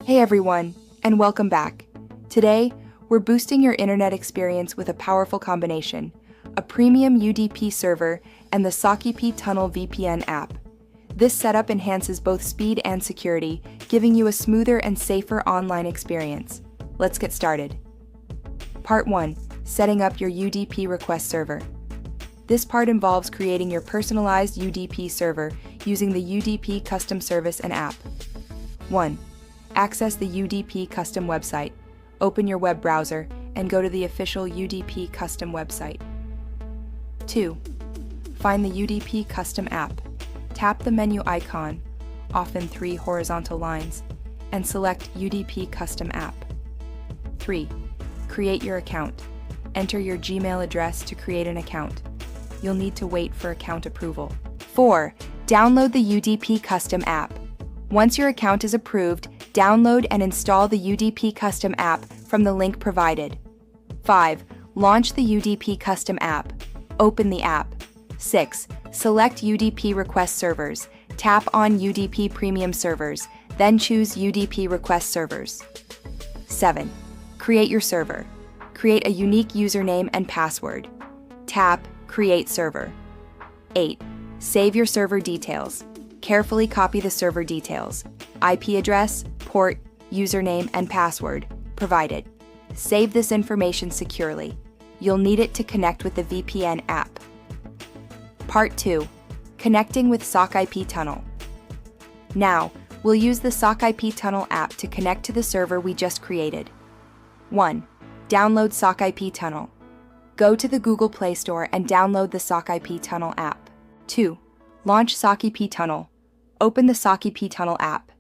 Hey everyone, and welcome back. Today, we're boosting your internet experience with a powerful combination, a premium UDP server and the SockIP Tunnel VPN app. This setup enhances both speed and security, giving you a smoother and safer online experience. Let's get started. Part 1. Setting up your UDP Request server. This part involves creating your personalized UDP server using the UDP Custom service and app. 1. Access the UDP Custom website. Open your web browser and go to the official UDP Custom website. 2. Find the UDP Custom app. Tap the menu icon, often 3 horizontal lines, and select UDP Custom app. 3. Create your account. Enter your Gmail address to create an account. You'll need to wait for account approval. 4. Download the UDP Custom app. Once your account is approved, download and install the UDP Custom app from the link provided. 5. Launch the UDP Custom app. Open the app. 6. Select UDP Request Servers. Tap on UDP Premium Servers, then choose UDP Request Servers. 7. Create your server. Create a unique username and password. Tap Create Server. 8. Save your server details. Carefully copy the server details, IP address, port, username, and password provided. Save this information securely. You'll need it to connect with the VPN app. Part 2. Connecting with SockIP Tunnel. Now, we'll use the SockIP Tunnel app to connect to the server we just created. 1. Download SockIP Tunnel. Go to the Google Play Store and download the SockIP Tunnel app. 2. Launch SockIP Tunnel. Open the SockIP Tunnel app.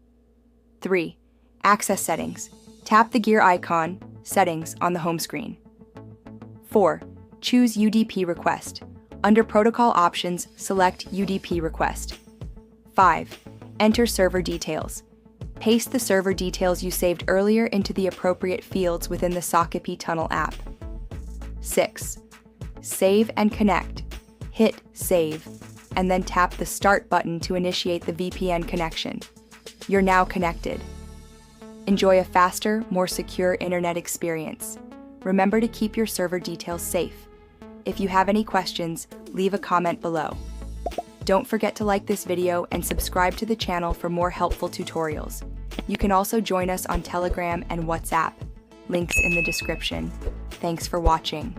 3. Access settings. Tap the gear icon, Settings, on the home screen. 4. Choose UDP Request. Under Protocol Options, select UDP Request. 5. Enter server details. Paste the server details you saved earlier into the appropriate fields within the SockIP Tunnel app. 6. Save and connect. Hit Save, and then tap the Start button to initiate the VPN connection. You're now connected. Enjoy a faster, more secure internet experience. Remember to keep your server details safe. If you have any questions, leave a comment below. Don't forget to like this video and subscribe to the channel for more helpful tutorials. You can also join us on Telegram and WhatsApp. Links in the description. Thanks for watching.